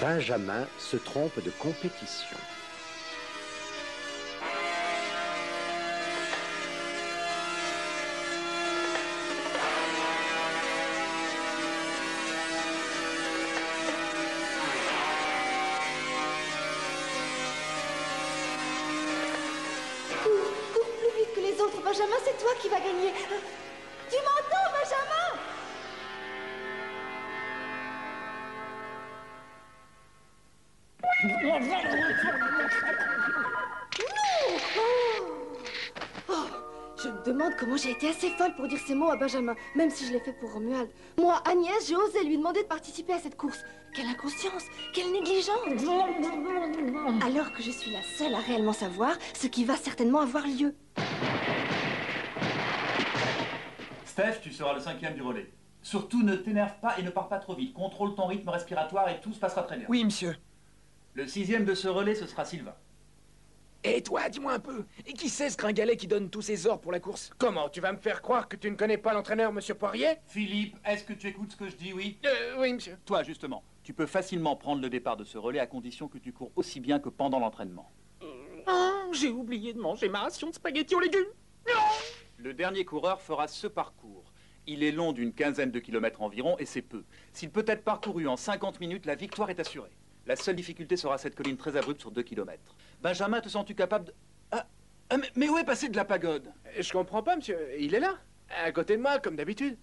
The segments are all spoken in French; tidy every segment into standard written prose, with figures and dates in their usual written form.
Benjamin se trompe de compétition. Cours plus vite que les autres, Benjamin, c'est toi qui vas gagner. Tu m'entends, Benjamin? Je me demande comment j'ai été assez folle pour dire ces mots à Benjamin, même si je l'ai fait pour Romuald. Moi, Agnès, j'ai osé lui demander de participer à cette course. Quelle inconscience, quelle négligence. Alors que je suis la seule à réellement savoir ce qui va certainement avoir lieu. Steph, tu seras le 5e du relais. Surtout, ne t'énerve pas et ne pars pas trop vite. Contrôle ton rythme respiratoire et tout se passera très bien. Oui, monsieur. Le 6e de ce relais, ce sera Sylvain. Et toi, dis-moi un peu, et qui c'est ce gringalet qui donne tous ses ordres pour la course? Comment, tu vas me faire croire que tu ne connais pas l'entraîneur, monsieur Poirier? Philippe, est-ce que tu écoutes ce que je dis, oui? Oui, monsieur. Toi, justement, tu peux facilement prendre le départ de ce relais à condition que tu cours aussi bien que pendant l'entraînement. Oh, j'ai oublié de manger ma ration de spaghettis aux légumes. Le dernier coureur fera ce parcours. Il est long d'une quinzaine de kilomètres environ et c'est peu. S'il peut être parcouru en 50 minutes, la victoire est assurée. La seule difficulté sera cette colline très abrupte sur 2 kilomètres. Benjamin, te sens-tu capable de... mais où est passé de la pagode? Je comprends pas, monsieur. Il est là, à côté de moi, comme d'habitude.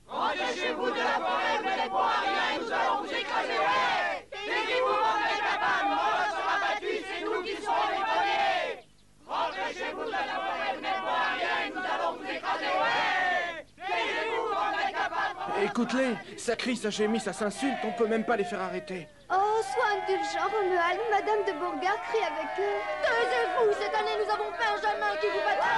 Protégez-vous de la forêt, vous n'êtes bon à rien et nous allons vous écraser, ouais! Taisez-vous, bande d'incapables, Molo sera battu, c'est nous qui serons les premiers! Protégez-vous de la forêt, vous n'êtes bon à rien et nous allons vous écraser, ouais! Taisez-vous, bande d'incapables! Écoute-les, ça crie, ça gémit, ça s'insulte, on peut même pas les faire arrêter. Oh, sois indulgent, Romuald. Madame de Beauregard crie avec eux. Taisez-vous, cette année, nous avons Benjamin qui vous battra.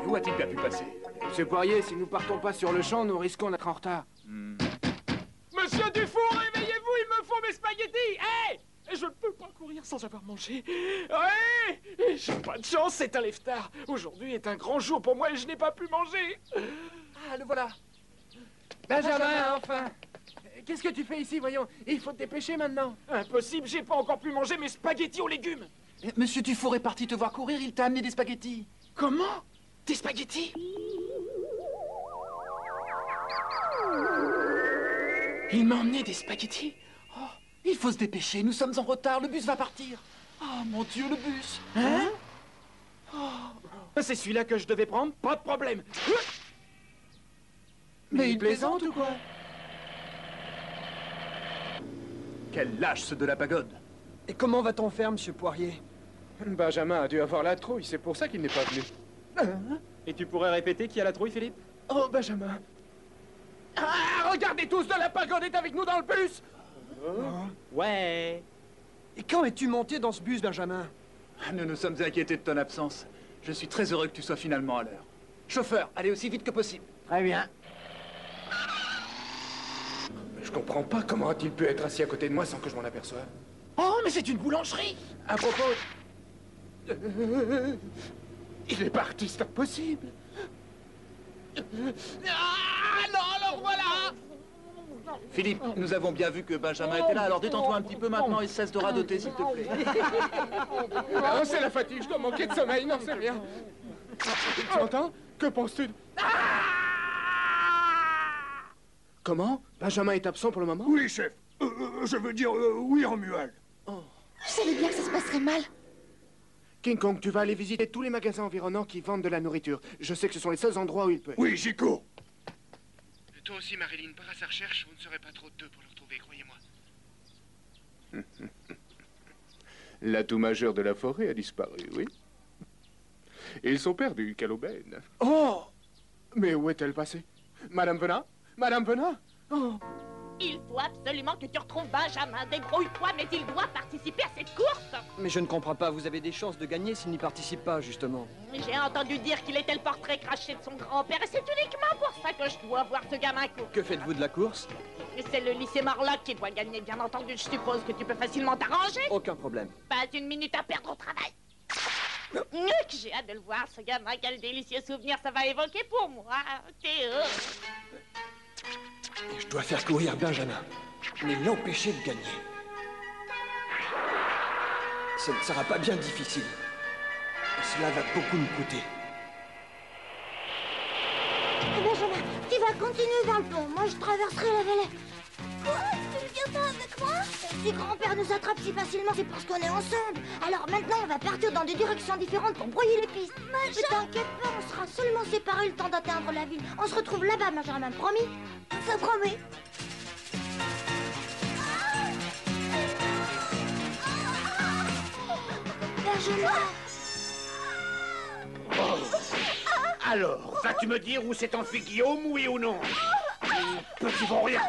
Où a-t-il bien pu passer? Monsieur Poirier, si nous partons pas sur le champ, nous risquons d'être en retard. Monsieur Dufour, réveillez-vous, il me faut mes spaghettis. Hé! Je ne peux pas courir sans avoir mangé. Ouais! J'ai pas de chance, c'est un lève-tard. Aujourd'hui est un grand jour pour moi et je n'ai pas pu manger. Ah, le voilà. Benjamin, enfin! Qu'est-ce que tu fais ici, voyons? Il faut te dépêcher maintenant. Impossible, j'ai pas encore pu manger mes spaghettis aux légumes. Monsieur Dufour est parti te voir courir, il t'a amené des spaghettis. Comment? Des spaghettis? Il m'a emmené des spaghettis? Oh, il faut se dépêcher, nous sommes en retard, le bus va partir. Oh mon Dieu, le bus. Hein? Oh. C'est celui-là que je devais prendre? Pas de problème. Mais il plaisante ou quoi? Quel lâche, ceux de la pagode. Et comment va-t-on faire, monsieur Poirier? Benjamin a dû avoir la trouille, c'est pour ça qu'il n'est pas venu. Et tu pourrais répéter qui a la trouille, Philippe? Oh, Benjamin. Ah, regardez tous, de la pagode est avec nous dans le bus. Ouais. Et quand es-tu monté dans ce bus, Benjamin? Nous nous sommes inquiétés de ton absence. Je suis très heureux que tu sois finalement à l'heure. Chauffeur, allez aussi vite que possible. Très bien. Je comprends pas comment a-t-il pu être assis à côté de moi sans que je m'en aperçoive. Oh, mais c'est une boulangerie! À propos... il est parti, c'est impossible! Ah, non, alors voilà! Philippe, nous avons bien vu que Benjamin était là, alors détends-toi un petit peu maintenant et cesse de radoter, s'il te plaît. Oh, c'est la fatigue, je dois manquer de sommeil, non, c'est rien. Tu entends? Que penses-tu de... Comment? Benjamin est absent pour le moment? Oui, chef. Je veux dire, oui, Romuald. Je savais bien que ça se passerait mal. King Kong, tu vas aller visiter tous les magasins environnants qui vendent de la nourriture. Je sais que ce sont les seuls endroits où il peut être. Oui, j'y cours. Toi aussi, Marilyn, pars à sa recherche. On ne serait pas trop de deux pour le retrouver, croyez-moi. L'atout majeur de la forêt a disparu, oui. Et ils sont perdus, quelle aubaine. Oh! Mais où est-elle passée? Madame Venat? Madame Venat? Oh! Il faut absolument que tu retrouves Benjamin. Débrouille-toi, mais il doit participer à cette course. Mais je ne comprends pas, vous avez des chances de gagner s'il n'y participe pas, justement. J'ai entendu dire qu'il était le portrait craché de son grand-père et c'est uniquement pour ça que je dois voir ce gamin courir. Que faites-vous de la course? C'est le lycée Morlock qui doit gagner, bien entendu. Je suppose que tu peux facilement t'arranger. Aucun problème. Pas une minute à perdre au travail. J'ai hâte de le voir, ce gamin. Quel délicieux souvenir ça va évoquer pour moi. Théo. Je dois faire courir Benjamin, mais l'empêcher de gagner. Ce ne sera pas bien difficile. Et cela va beaucoup me coûter. Benjamin, tu vas continuer vers le pont. Moi, je traverserai la vallée. Quoi? Tu ne viens pas avec moi? Si grand-père nous attrape si facilement, c'est parce qu'on est ensemble. Alors maintenant, on va partir dans des directions différentes pour brouiller les pistes. Ne t'inquiète pas, on sera seulement séparés le temps d'atteindre la ville. On se retrouve là-bas, Benjamin, promis? Ça promet. Benjamin! Oh. Alors, vas-tu me dire où s'est enfui Guillaume, oui ou non? Petit vaurien!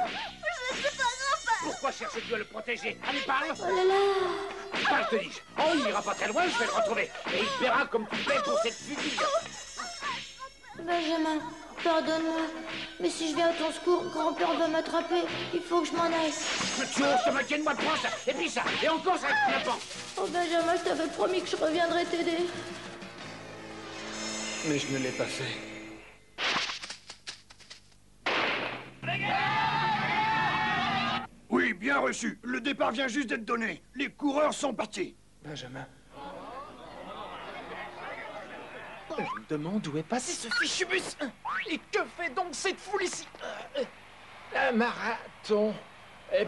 Pourquoi cherches-tu à le protéger? Allez, parle! Oh là là! Parle, te dis-je! Oh, il n'ira pas très loin, je vais le retrouver! Et il verra comme tu paies pour cette fusille! Benjamin, pardonne-moi. Mais si je viens à ton secours, grand-père va m'attraper. Il faut que je m'en aille. Que tu oses te moquer de moi, prends ça! Et puis ça! Et encore ça, n'importe! Oh Benjamin, je t'avais promis que je reviendrais t'aider. Mais je ne l'ai pas fait. Oui, bien reçu. Le départ vient juste d'être donné. Les coureurs sont partis. Benjamin. Je me demande où est passé ce fichu bus. Et que fait donc cette foule ici? Un marathon.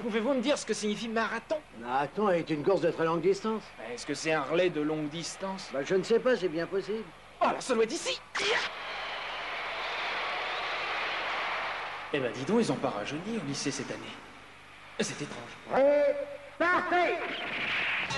Pouvez-vous me dire ce que signifie marathon? Marathon est une course de très longue distance. Est-ce que c'est un relais de longue distance? Bah, je ne sais pas, c'est bien possible. Oh, alors ça doit être ici. Eh ben dis donc, ils ont pas rajeuni au lycée cette année. C'est étrange. Parfait!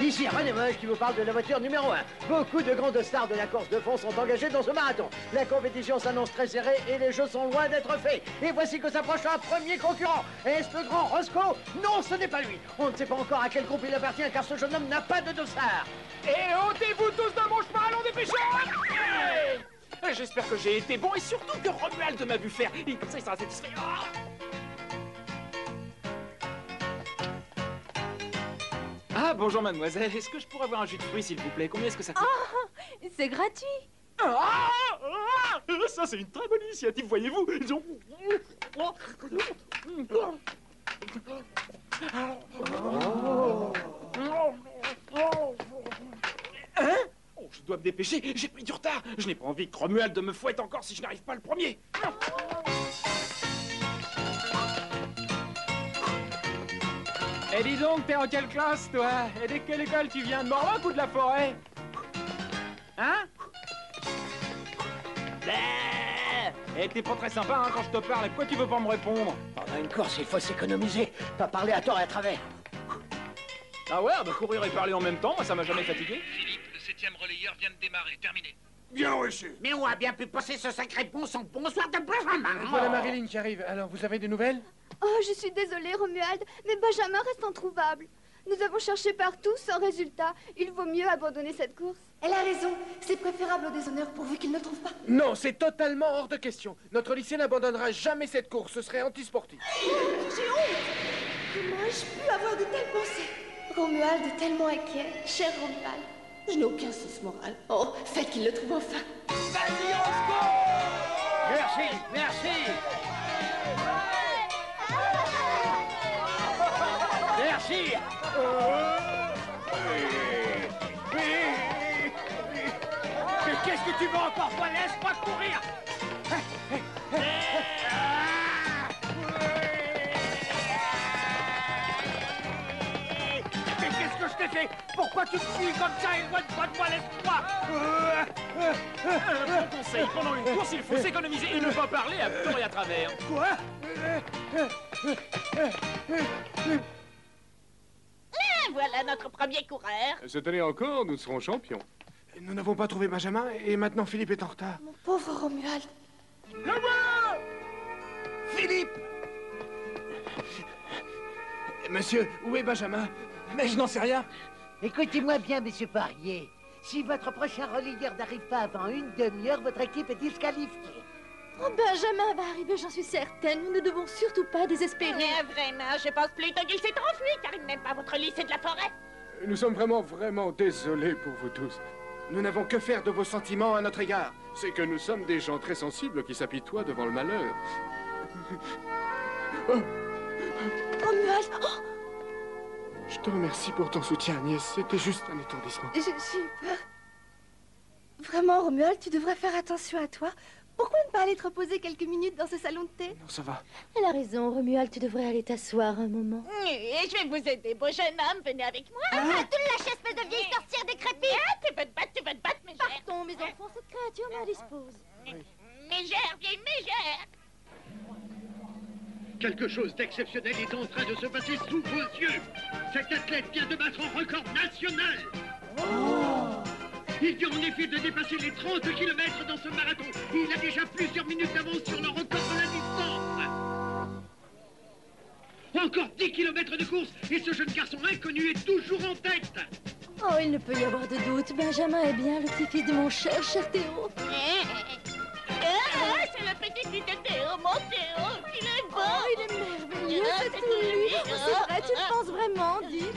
Ici René Moche qui vous parle de la voiture numéro 1. Beaucoup de grandes stars de la course de fond sont engagées dans ce marathon. La compétition s'annonce très serrée et les jeux sont loin d'être faits. Et voici que s'approche un premier concurrent. Est-ce le grand Roscoe? Non, ce n'est pas lui. On ne sait pas encore à quel groupe il appartient car ce jeune homme n'a pas de dossard. Et ôtez-vous tous de mon chemin, allons dépêchons! J'espère que j'ai été bon et surtout que Romuald m'a vu faire. Et comme ça, il sera satisfait. Ah, bonjour mademoiselle. Est-ce que je pourrais avoir un jus de fruits, s'il vous plaît? Combien est-ce que ça coûte? Oh, c'est gratuit. Ça, c'est une très bonne initiative, voyez-vous. Hein? Oh, je dois me dépêcher. J'ai pris du retard. Je n'ai pas envie que Romuald me fouette encore si je n'arrive pas le premier. Eh, dis donc, t'es en quelle classe, toi? Et de quelle école tu viens? De Morlock ou de la forêt? Hein? Eh, t'es pas très sympa, hein, quand je te parle. Pourquoi tu veux pas me répondre? Pendant une course, il faut s'économiser. Pas parler à tort et à travers. Ah ouais, bah courir et parler en même temps, moi ça m'a jamais fatigué. Philippe, le 7e relayeur vient de démarrer. Terminé. Bien reçu. Mais on a bien pu passer ce sacré pont sans bonsoir de Benjamin. Voilà Marilyn qui arrive. Alors, vous avez des nouvelles? Oh, je suis désolée, Romuald, mais Benjamin reste introuvable. Nous avons cherché partout sans résultat. Il vaut mieux abandonner cette course. Elle a raison. C'est préférable au déshonneur pourvu qu'il ne trouve pas. Non, c'est totalement hors de question. Notre lycée n'abandonnera jamais cette course. Ce serait antisportif. J'ai honte. Comment ai-je pu avoir de telles pensées? Romuald est tellement inquiet. Cher Romuald, je n'ai aucun sens moral. Oh, faites qu'il le trouve enfin. Vas-y, Roscoe! Merci, merci. Merci. Mais qu'est-ce que tu veux encore, toi? Laisse-moi courir. Mais qu'est-ce que je t'ai fait? Pourquoi tu te fuis comme ça? Éloigne-toi de moi, laisse-moi. Un bon conseil, pendant une course, il faut s'économiser et ne pas parler à tort et à travers. Quoi? Voilà à notre premier coureur. Cette année encore, nous serons champions. Nous n'avons pas trouvé Benjamin et maintenant Philippe est en retard. Mon pauvre Romuald. Philippe! Monsieur, où est Benjamin? Mais je n'en sais rien. Écoutez-moi bien, monsieur Poirier. Si votre prochain relayeur n'arrive pas avant une demi-heure, votre équipe est disqualifiée. Oh, Benjamin va arriver, j'en suis certaine. Nous ne devons surtout pas désespérer. Mais vraiment, je pense plutôt qu'il s'est enfui car il n'aime pas votre lycée de la forêt. Nous sommes vraiment désolés pour vous tous. Nous n'avons que faire de vos sentiments à notre égard. C'est que nous sommes des gens très sensibles qui s'apitoient devant le malheur. Romuald, oh, Je te remercie pour ton soutien, Agnès. C'était juste un étourdissement. j'ai eu peur. Vraiment, Romuald, tu devrais faire attention à toi. Pourquoi ne pas aller te reposer quelques minutes dans ce salon de thé? Non, ça va. Elle a raison, Romuald, tu devrais aller t'asseoir un moment. Et je vais vous aider, beau jeune homme. Venez avec moi. Tu le lâches, espèce de vieille sorcière décrépite! Tu veux te battre, mégère. Partons, mes enfants, cette créature m'indispose. Mégère, vieille mégère. Quelque chose d'exceptionnel est en train de se passer sous vos yeux. Cet athlète vient de battre un record national. Il vient en effet de dépasser les 30 km dans ce marathon. Il a déjà plusieurs minutes d'avance sur le record de la distance. Encore 10 km de course et ce jeune garçon inconnu est toujours en tête. Oh, il ne peut y avoir de doute. Benjamin est bien le petit-fils de mon cher Théo. C'est le petit-fils de Théo, mon Théo. Il est beau. Oh, il est merveilleux, c'est tout lui. C'est vrai, tu le penses vraiment, dis.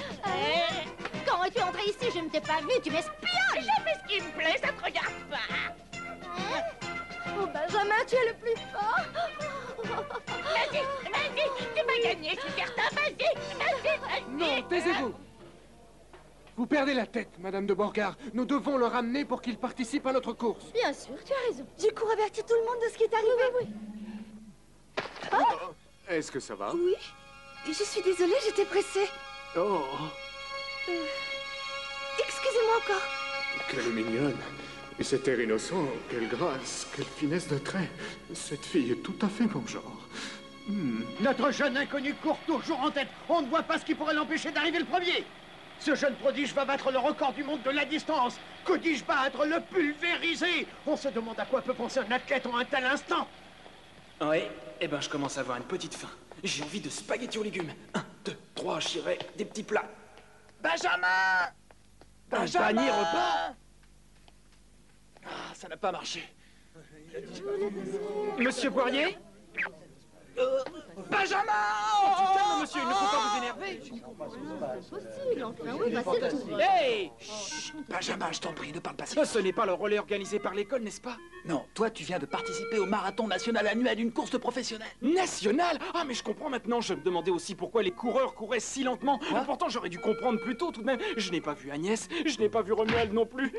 Quand es-tu entré ici? Je ne t'ai pas vu, tu m'espionnes! Je fais ce qui me plaît, ça te regarde pas. Oh, Benjamin, tu es le plus fort. Vas-y, tu m'as gagné, c'est certain. Vas-y. Non, taisez-vous! Vous perdez la tête, Madame de Borgard. Nous devons le ramener pour qu'il participe à notre course. Bien sûr, tu as raison. Du coup, avertis tout le monde de ce qui est arrivé. Oui. Est-ce que ça va? Oui. Je suis désolée, j'étais pressée. Oh, Excusez-moi encore. quelle mignonne. Et cet air innocent, quelle grâce, quelle finesse de trait. Cette fille est tout à fait mon genre. Notre jeune inconnu court toujours en tête. On ne voit pas ce qui pourrait l'empêcher d'arriver le premier. Ce jeune prodige va battre le record du monde de la distance. Que dis-je battre? Le pulvériser. On se demande à quoi peut penser un athlète en un tel instant. Oui, eh ben je commence à avoir une petite faim. J'ai envie de spaghettis aux légumes. 1, 2, 3, j'irai des petits plats. Benjamin! Un panier repas? Ah, ça n'a pas marché. Monsieur Poirier? Benjamin! Oh, du calme, monsieur, il ne faut pas vous énerver. Possible, enfin, oui, bah c'est tout. Hey! Chut, Benjamin, je t'en prie, ne parle pas si. Ce n'est pas le relais organisé par l'école, n'est-ce pas? Non, toi, tu viens de participer au marathon national annuel d'une course professionnelle. National? Ah, mais je comprends maintenant. Je me demandais aussi pourquoi les coureurs couraient si lentement. Pourtant, j'aurais dû comprendre plus tôt tout de même. Je n'ai pas vu Agnès, je n'ai pas vu Romuald non plus.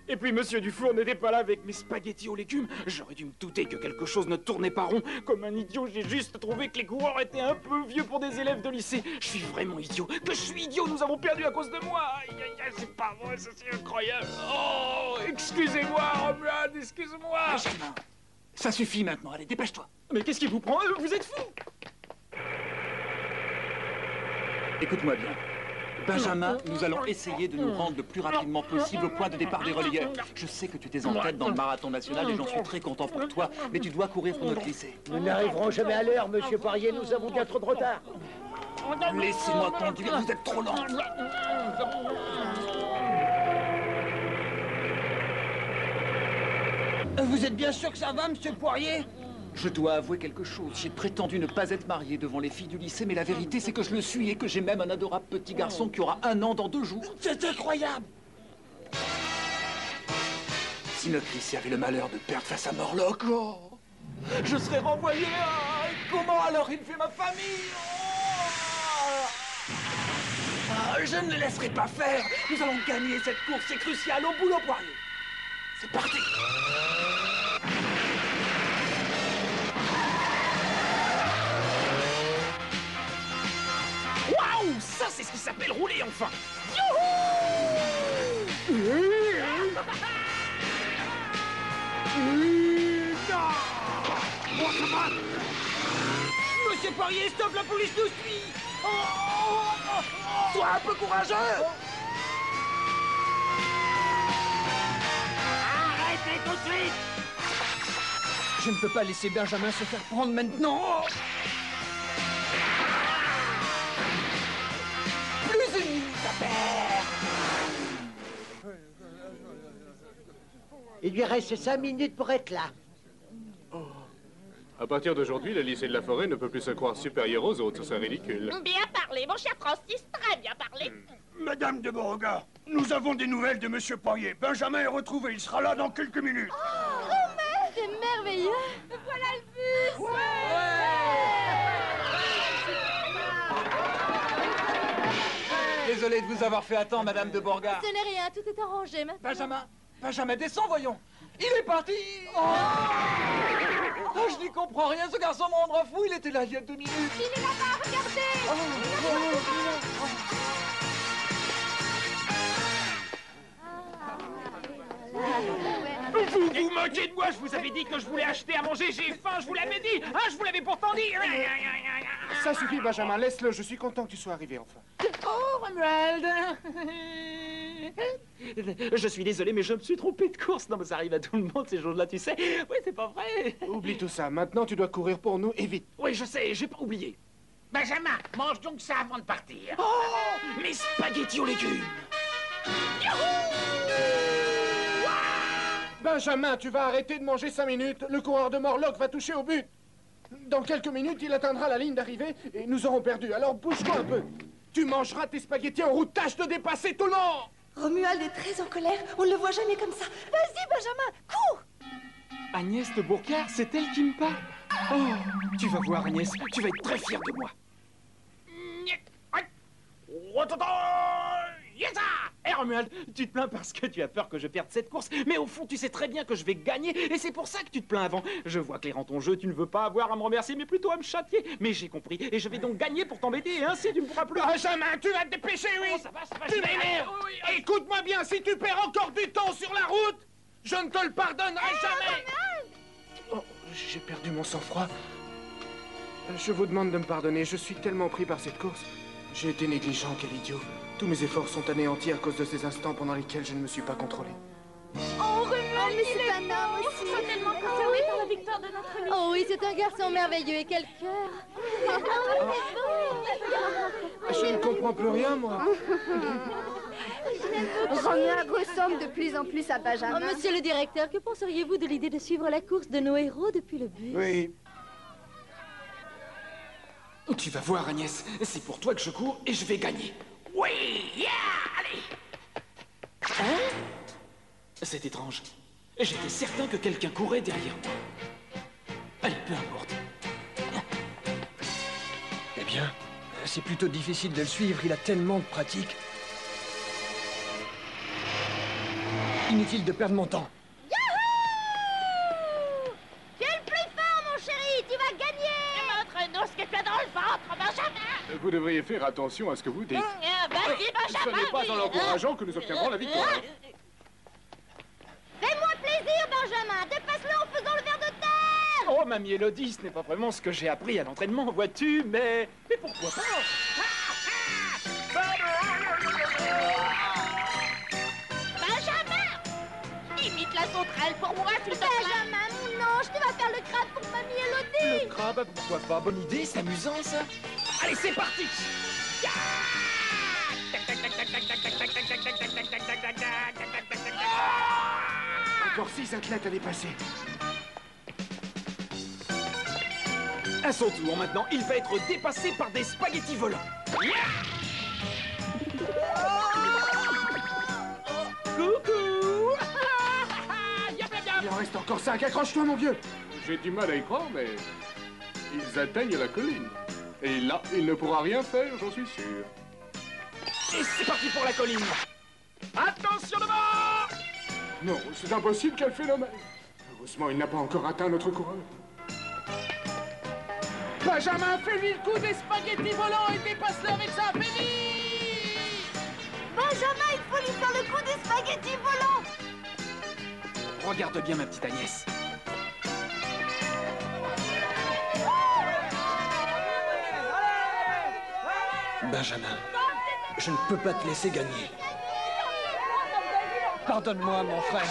Et puis, monsieur Dufour n'était pas là avec mes spaghettis aux légumes. J'aurais dû me douter que quelque chose ne tournait pas rond. Comme un idiot, j'ai juste trouvé que les coureurs étaient un peu vieux pour des élèves de lycée. Je suis vraiment idiot. Que je suis idiot, nous avons perdu à cause de moi. Aïe, aïe, aïe, c'est pas vrai, ça c'est incroyable. Oh, excusez-moi, Romuald, excuse-moi. Benjamin, ça suffit maintenant, allez, dépêche-toi. Mais qu'est-ce qui vous prend? Vous êtes fou. Écoute-moi bien. Benjamin, nous allons essayer de nous rendre le plus rapidement possible au point de départ des relayeurs. Je sais que tu t'es en tête dans le marathon national et j'en suis très content pour toi, mais tu dois courir pour notre lycée. Nous n'arriverons jamais à l'heure, monsieur Poirier. Nous avons bien trop de retard. Laissez-moi conduire, vous êtes trop lent. Vous êtes bien sûr que ça va, monsieur Poirier? Je dois avouer quelque chose. J'ai prétendu ne pas être marié devant les filles du lycée, mais la vérité, c'est que je le suis et que j'ai même un adorable petit garçon qui aura 1 an dans 2 jours. C'est incroyable! Si notre lycée avait le malheur de perdre face à Morlock, oh, Je serai renvoyé à... Comment alors élever ma famille? Je ne les laisserai pas faire. Nous allons gagner cette course, c'est crucial. Au boulot, Poirier. C'est parti. Waouh! Ça, c'est ce qui s'appelle rouler, enfin. Monsieur Poirier, stop, la police nous suit. Sois un peu courageux! Arrêtez tout de suite! Je ne peux pas laisser Benjamin se faire prendre maintenant. Plus une minute à perdre. Il lui reste 5 minutes pour être là. À partir d'aujourd'hui, le lycée de la Forêt ne peut plus se croire supérieur aux autres, ce serait ridicule. Bien parlé, mon cher Francis, très bien parlé. Madame de Beauregard, nous avons des nouvelles de Monsieur Poirier. Benjamin est retrouvé, il sera là dans quelques minutes. C'est merveilleux. Voilà le bus. Désolé de vous avoir fait attendre, Madame de Beauregard. Ce n'est rien, tout est arrangé maintenant. Benjamin, descends, voyons. Il est parti. Oh, je n'y comprends rien, ce garçon me rendra fou. Il était là il y a 2 minutes. Il est là-bas, regardez. Vous moquez de moi, je vous avais dit que je voulais acheter à manger, j'ai faim, je vous l'avais dit, hein, je vous l'avais pourtant dit. Ça suffit, Benjamin, laisse-le. Je suis content que tu sois arrivé, enfin. Oh, Romuald. Je suis désolé, mais je me suis trompé de course. Non, mais ça arrive à tout le monde ces jours-là, tu sais. Oui, c'est pas vrai. Oublie tout ça. Maintenant, tu dois courir pour nous, et vite. Oui, je sais, j'ai pas oublié. Benjamin, mange donc ça avant de partir. Oh, mes spaghettis aux légumes. Benjamin, tu vas arrêter de manger 5 minutes. Le coureur de Morlock va toucher au but. Dans quelques minutes, il atteindra la ligne d'arrivée et nous aurons perdu. Alors bouge-toi un peu. Tu mangeras tes spaghettis en route. Tâche de dépasser tout le monde. Romuald est très en colère. On ne le voit jamais comme ça. Vas-y, Benjamin, cours! Agnès de Beauregard, c'est elle qui me parle. Oh, tu vas voir, Agnès, tu vas être très fière de moi. Hé, Romuald, tu te plains parce que tu as peur que je perde cette course, mais au fond, tu sais très bien que je vais gagner, et c'est pour ça que tu te plains avant. Je vois clair en ton jeu, tu ne veux pas avoir à me remercier, mais plutôt à me châtier. Mais j'ai compris, et je vais donc gagner pour t'embêter, et ainsi tu ne pourras plus... Benjamin, tu vas te dépêcher, oui. Oh, ça va, Tu m'énerves. Écoute-moi bien, si tu perds encore du temps sur la route, je ne te le pardonnerai jamais. Oh, j'ai perdu mon sang-froid. Je vous demande de me pardonner, je suis tellement pris par cette course. J'ai été négligent, quel idiot. Tous mes efforts sont anéantis à cause de ces instants pendant lesquels je ne me suis pas contrôlé. Oh, Romuald, mais c'est un homme aussi. Nous sommes tellement concernés par la victoire de notre ami. Oh oui, c'est un garçon merveilleux et quel cœur. Je ne comprends plus rien, moi. Romuald ressemble de plus en plus à Oh, Benjamin. monsieur le directeur, que penseriez-vous de l'idée de suivre la course de nos héros depuis le bus? Oui. Tu vas voir, Agnès, c'est pour toi que je cours et je vais gagner. Oui, yeah, allez. Hein? C'est étrange. J'étais certain que quelqu'un courait derrière moi. Allez, peu importe. Eh bien, c'est plutôt difficile de le suivre, il a tellement de pratique. Inutile de perdre mon temps. Tu es le plus fort, mon chéri. Tu vas gagner. Montre-nous ce que tu as dans le ventre, Benjamin. Vous devriez faire attention à ce que vous dites. Vas-y, Ce Benjamin. n'est pas en l'encourageant que nous obtiendrons la victoire. Fais-moi plaisir, Benjamin. Dépasse-le en faisant le ver de terre. Oh, mamie Élodie, ce n'est pas vraiment ce que j'ai appris à l'entraînement, vois-tu, mais pourquoi pas? Benjamin, imite la sauterelle pour moi, s'il te plaît. Benjamin, mon ange, tu vas faire le crabe pour mamie Élodie. Le crabe, pourquoi pas? Bonne idée, c'est amusant, ça. Allez, c'est parti. Encore 6 athlètes à dépasser. À son tour, maintenant, il va être dépassé par des spaghettis volants. Coucou. Il en reste encore 5. Accroche-toi, mon vieux. J'ai du mal à y croire, mais ils atteignent la colline. Et là, il ne pourra rien faire, j'en suis sûr. Et c'est parti pour la colline. Attention devant. Non, c'est impossible, quel phénomène. Heureusement, il n'a pas encore atteint notre coureur. Benjamin, fais-lui le coup des spaghettis volants et dépasse-le avec ça, fais-lui. Benjamin, il faut lui faire le coup des spaghettis volants. Regarde bien, ma petite Agnès. Benjamin, Je ne peux pas te laisser gagner. Pardonne-moi, mon frère.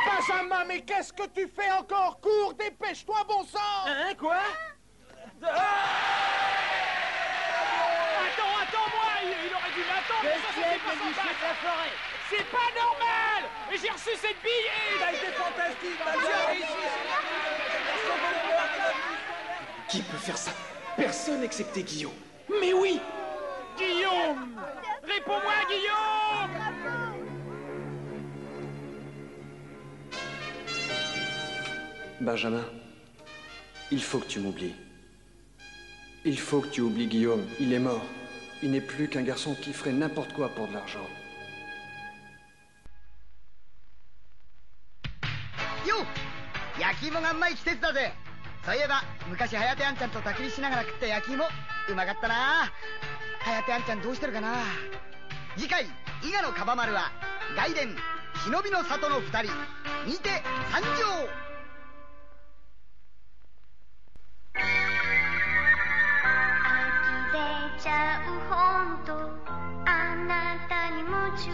Benjamin, mais qu'est-ce que tu fais encore? Cours, dépêche-toi, bon sang! Hein, quoi? Attends-moi! Il aurait dû m'attendre! la forêt! C'est pas normal! Et j'ai reçu cette bille et... Ça a été fantastique! Qui peut faire ça? Personne excepté Guillaume. Mais oui! Guillaume! Réponds-moi, Guillaume! Benjamin, il faut que tu m'oublies. Il faut que tu oublies Guillaume. Il est mort. Il n'est plus qu'un garçon qui ferait n'importe quoi pour de l'argent. Yo! 焼き芋がうまい季節だぜ。そういえば昔はやてあんちゃんと焚き火しながら食った焼き芋うまかったな。はやてあんちゃんどうしてるかな。次回伊賀のカバ丸は外伝忍びの里の二人にて参上。呆れちゃうほんとあなたに夢中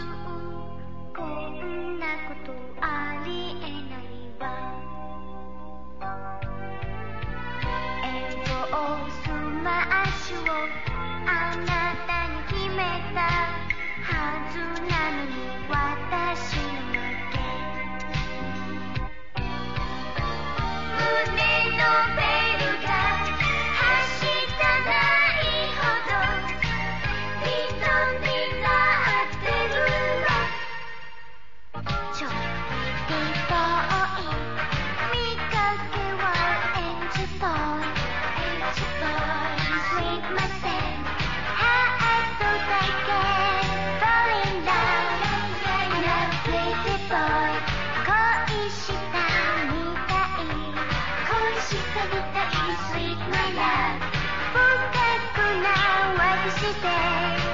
こんなことありえないわエンドスマッシュをあなたに決めたはずなのに私の負け胸のベルがはしたないほど人になってるわちょっぴり遠い見かけはエンジボーイ Sweet myself Heart so I can fall in love Now pretty boy 恋したみたい恋したみたい Sweet my love 深くな私で